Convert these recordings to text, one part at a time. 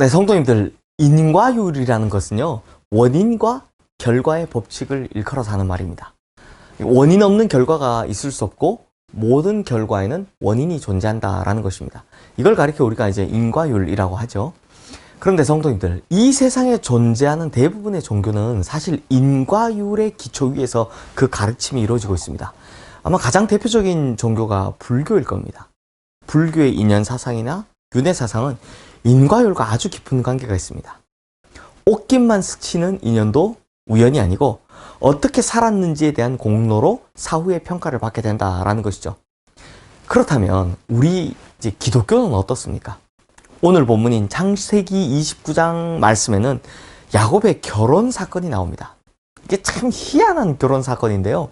네, 성도님들, 인과율이라는 것은요, 원인과 결과의 법칙을 일컬어서 하는 말입니다. 원인 없는 결과가 있을 수 없고 모든 결과에는 원인이 존재한다라는 것입니다. 이걸 가리켜 우리가 이제 인과율이라고 하죠. 그런데 성도님들, 이 세상에 존재하는 대부분의 종교는 사실 인과율의 기초 위에서 그 가르침이 이루어지고 있습니다. 아마 가장 대표적인 종교가 불교일 겁니다. 불교의 인연 사상이나 윤회 사상은 인과율과 아주 깊은 관계가 있습니다. 옷깃만 스치는 인연도 우연이 아니고 어떻게 살았는지에 대한 공로로 사후의 평가를 받게 된다라는 것이죠. 그렇다면 우리 이제 기독교는 어떻습니까? 오늘 본문인 창세기 29장 말씀에는 야곱의 결혼 사건이 나옵니다. 이게 참 희한한 결혼 사건인데요.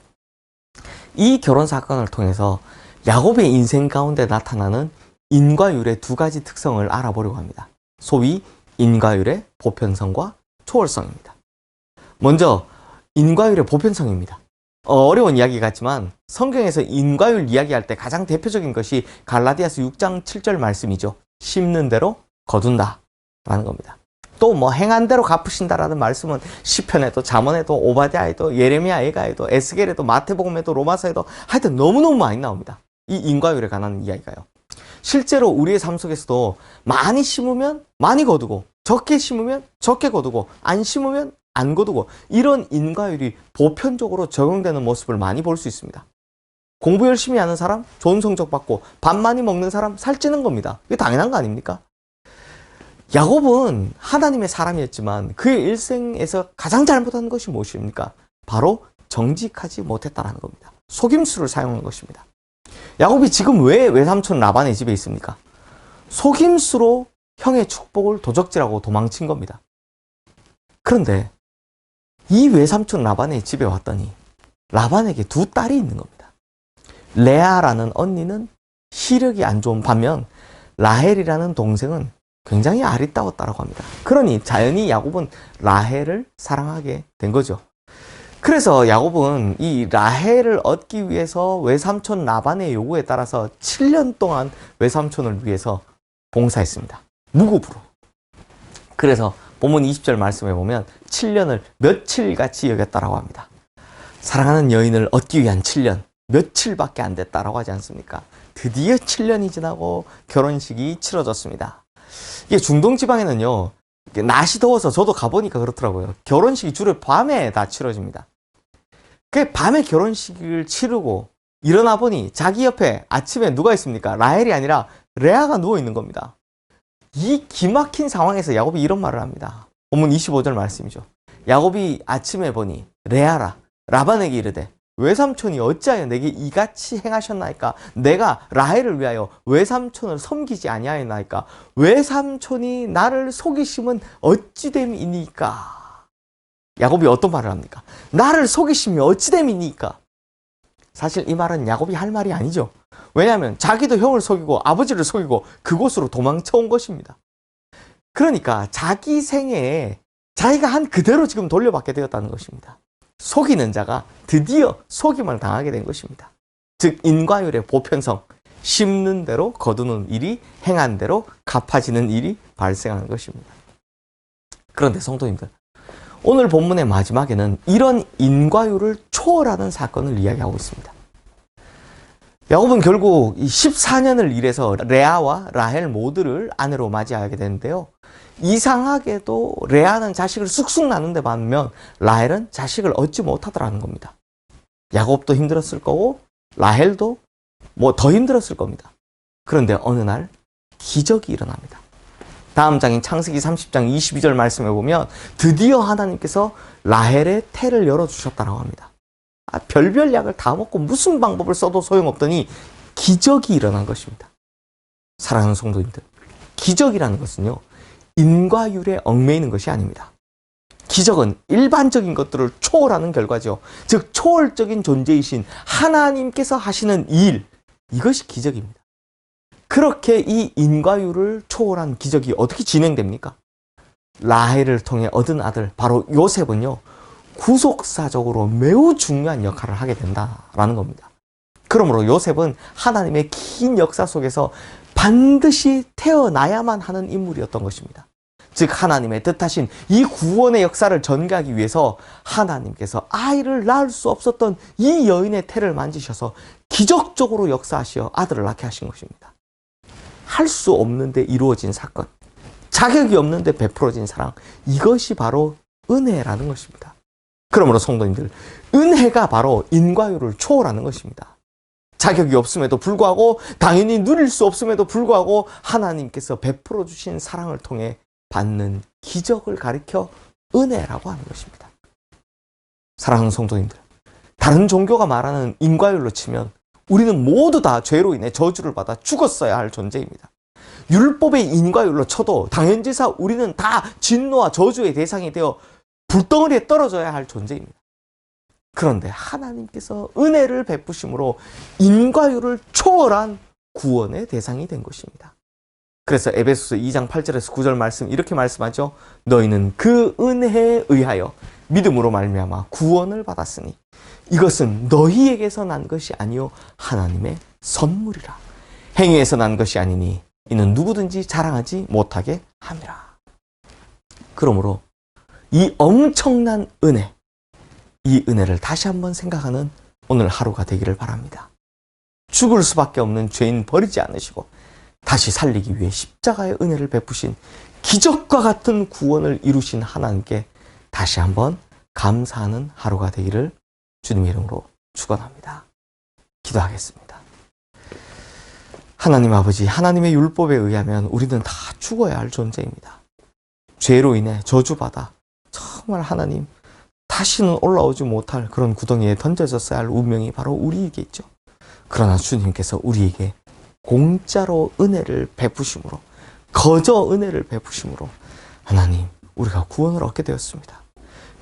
이 결혼 사건을 통해서 야곱의 인생 가운데 나타나는 인과율의 두 가지 특성을 알아보려고 합니다. 소위 인과율의 보편성과 초월성입니다. 먼저 인과율의 보편성입니다. 어려운 이야기 같지만 성경에서 인과율 이야기할 때 가장 대표적인 것이 갈라디아서 6장 7절 말씀이죠. 심는 대로 거둔다 라는 겁니다. 또 뭐 행한 대로 갚으신다라는 말씀은 시편에도 잠언에도 오바댜에도 예레미야에도 에스겔에도 마태복음에도 로마서에도 하여튼 너무너무 많이 나옵니다. 이 인과율에 관한 이야기가요. 실제로 우리의 삶 속에서도 많이 심으면 많이 거두고 적게 심으면 적게 거두고 안 심으면 안 거두고 이런 인과율이 보편적으로 적용되는 모습을 많이 볼 수 있습니다. 공부 열심히 하는 사람 좋은 성적 받고 밥 많이 먹는 사람 살찌는 겁니다. 이게 당연한 거 아닙니까? 야곱은 하나님의 사람이었지만 그의 일생에서 가장 잘못한 것이 무엇입니까? 바로 정직하지 못했다는 겁니다. 속임수를 사용한 것입니다. 야곱이 지금 왜 외삼촌 라반의 집에 있습니까? 속임수로 형의 축복을 도적질하고 도망친 겁니다. 그런데 이 외삼촌 라반의 집에 왔더니 라반에게 두 딸이 있는 겁니다. 레아라는 언니는 시력이 안 좋은 반면 라헬이라는 동생은 굉장히 아리따웠다고 합니다. 그러니 자연히 야곱은 라헬을 사랑하게 된 거죠. 그래서 야곱은 이 라헬을 얻기 위해서 외삼촌 라반의 요구에 따라서 7년 동안 외삼촌을 위해서 봉사했습니다. 무급으로. 그래서 본문 20절 말씀에 보면 7년을 며칠같이 여겼다라고 합니다. 사랑하는 여인을 얻기 위한 7년, 며칠밖에 안 됐다라고 하지 않습니까? 드디어 7년이 지나고 결혼식이 치러졌습니다. 이게 중동 지방에는요, 날씨 더워서 저도 가보니까 그렇더라고요. 결혼식이 주로 밤에 다 치러집니다. 그 밤에 결혼식을 치르고 일어나 보니 자기 옆에 아침에 누가 있습니까? 라헬이 아니라 레아가 누워 있는 겁니다. 이 기막힌 상황에서 야곱이 이런 말을 합니다. 본문 25절 말씀이죠. 야곱이 아침에 보니 레아라 라반에게 이르되 외삼촌이 어찌하여 내게 이같이 행하셨나이까? 내가 라헬을 위하여 외삼촌을 섬기지 아니하였나이까? 외삼촌이 나를 속이심은 어찌 됨이니까? 야곱이 어떤 말을 합니까? 나를 속이심이 어찌 됨이니까? 사실 이 말은 야곱이 할 말이 아니죠. 왜냐하면 자기도 형을 속이고 아버지를 속이고 그곳으로 도망쳐온 것입니다. 그러니까 자기 생애에 자기가 한 그대로 지금 돌려받게 되었다는 것입니다. 속이는 자가 드디어 속임을 당하게 된 것입니다. 즉 인과율의 보편성, 심는 대로 거두는 일이 행한 대로 갚아지는 일이 발생하는 것입니다. 그런데 성도님들, 오늘 본문의 마지막에는 이런 인과율을 초월하는 사건을 이야기하고 있습니다. 야곱은 결국 14년을 일해서 레아와 라헬 모두를 아내로 맞이하게 되는데요. 이상하게도 레아는 자식을 쑥쑥 낳는데 반면 라헬은 자식을 얻지 못하더라는 겁니다. 야곱도 힘들었을 거고 라헬도 뭐 더 힘들었을 겁니다. 그런데 어느 날 기적이 일어납니다. 다음 장인 창세기 30장 22절 말씀에 보면 드디어 하나님께서 라헬의 태를 열어주셨다고 합니다. 별별 약을 다 먹고 무슨 방법을 써도 소용없더니 기적이 일어난 것입니다. 사랑하는 성도님들, 기적이라는 것은요, 인과율에 얽매이는 것이 아닙니다. 기적은 일반적인 것들을 초월하는 결과죠. 즉 초월적인 존재이신 하나님께서 하시는 일, 이것이 기적입니다. 그렇게 이 인과율을 초월한 기적이 어떻게 진행됩니까? 라헬을 통해 얻은 아들 바로 요셉은요, 구속사적으로 매우 중요한 역할을 하게 된다라는 겁니다. 그러므로 요셉은 하나님의 긴 역사 속에서 반드시 태어나야만 하는 인물이었던 것입니다. 즉 하나님의 뜻하신 이 구원의 역사를 전개하기 위해서 하나님께서 아이를 낳을 수 없었던 이 여인의 태를 만지셔서 기적적으로 역사하시어 아들을 낳게 하신 것입니다. 할 수 없는데 이루어진 사건, 자격이 없는데 베풀어진 사랑, 이것이 바로 은혜라는 것입니다. 그러므로 성도님들, 은혜가 바로 인과율을 초월하는 것입니다. 자격이 없음에도 불구하고, 당연히 누릴 수 없음에도 불구하고 하나님께서 베풀어 주신 사랑을 통해 받는 기적을 가리켜 은혜라고 하는 것입니다. 사랑하는 성도님들, 다른 종교가 말하는 인과율로 치면 우리는 모두 다 죄로 인해 저주를 받아 죽었어야 할 존재입니다. 율법의 인과율로 쳐도 당연지사 우리는 다 진노와 저주의 대상이 되어 불덩어리에 떨어져야 할 존재입니다. 그런데 하나님께서 은혜를 베푸심으로 인과율을 초월한 구원의 대상이 된 것입니다. 그래서 에베소서 2장 8절에서 9절 말씀 이렇게 말씀하죠. 너희는 그 은혜에 의하여 믿음으로 말미암아 구원을 받았으니 이것은 너희에게서 난 것이 아니요 하나님의 선물이라. 행위에서 난 것이 아니니 이는 누구든지 자랑하지 못하게 함이라. 그러므로 이 엄청난 은혜, 이 은혜를 다시 한번 생각하는 오늘 하루가 되기를 바랍니다. 죽을 수밖에 없는 죄인 버리지 않으시고 다시 살리기 위해 십자가의 은혜를 베푸신 기적과 같은 구원을 이루신 하나님께 다시 한번 감사하는 하루가 되기를 주님의 이름으로 축원합니다. 기도하겠습니다. 하나님 아버지, 하나님의 율법에 의하면 우리는 다 죽어야 할 존재입니다. 죄로 인해 저주받아 정말 하나님 다시는 올라오지 못할 그런 구덩이에 던져졌어야 할 운명이 바로 우리에게 있죠. 그러나 주님께서 우리에게 공짜로 은혜를 베푸심으로, 거저 은혜를 베푸심으로 하나님 우리가 구원을 얻게 되었습니다.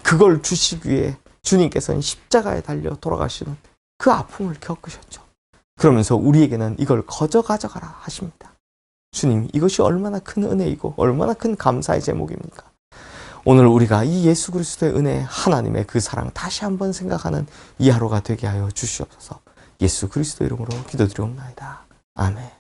그걸 주시기 위해 주님께서는 십자가에 달려 돌아가시는 그 아픔을 겪으셨죠. 그러면서 우리에게는 이걸 거저 가져가라 하십니다. 주님, 이것이 얼마나 큰 은혜이고 얼마나 큰 감사의 제목입니까? 오늘 우리가 이 예수 그리스도의 은혜, 하나님의 그 사랑 다시 한번 생각하는 이 하루가 되게 하여 주시옵소서. 예수 그리스도 이름으로 기도드리옵나이다. 아멘.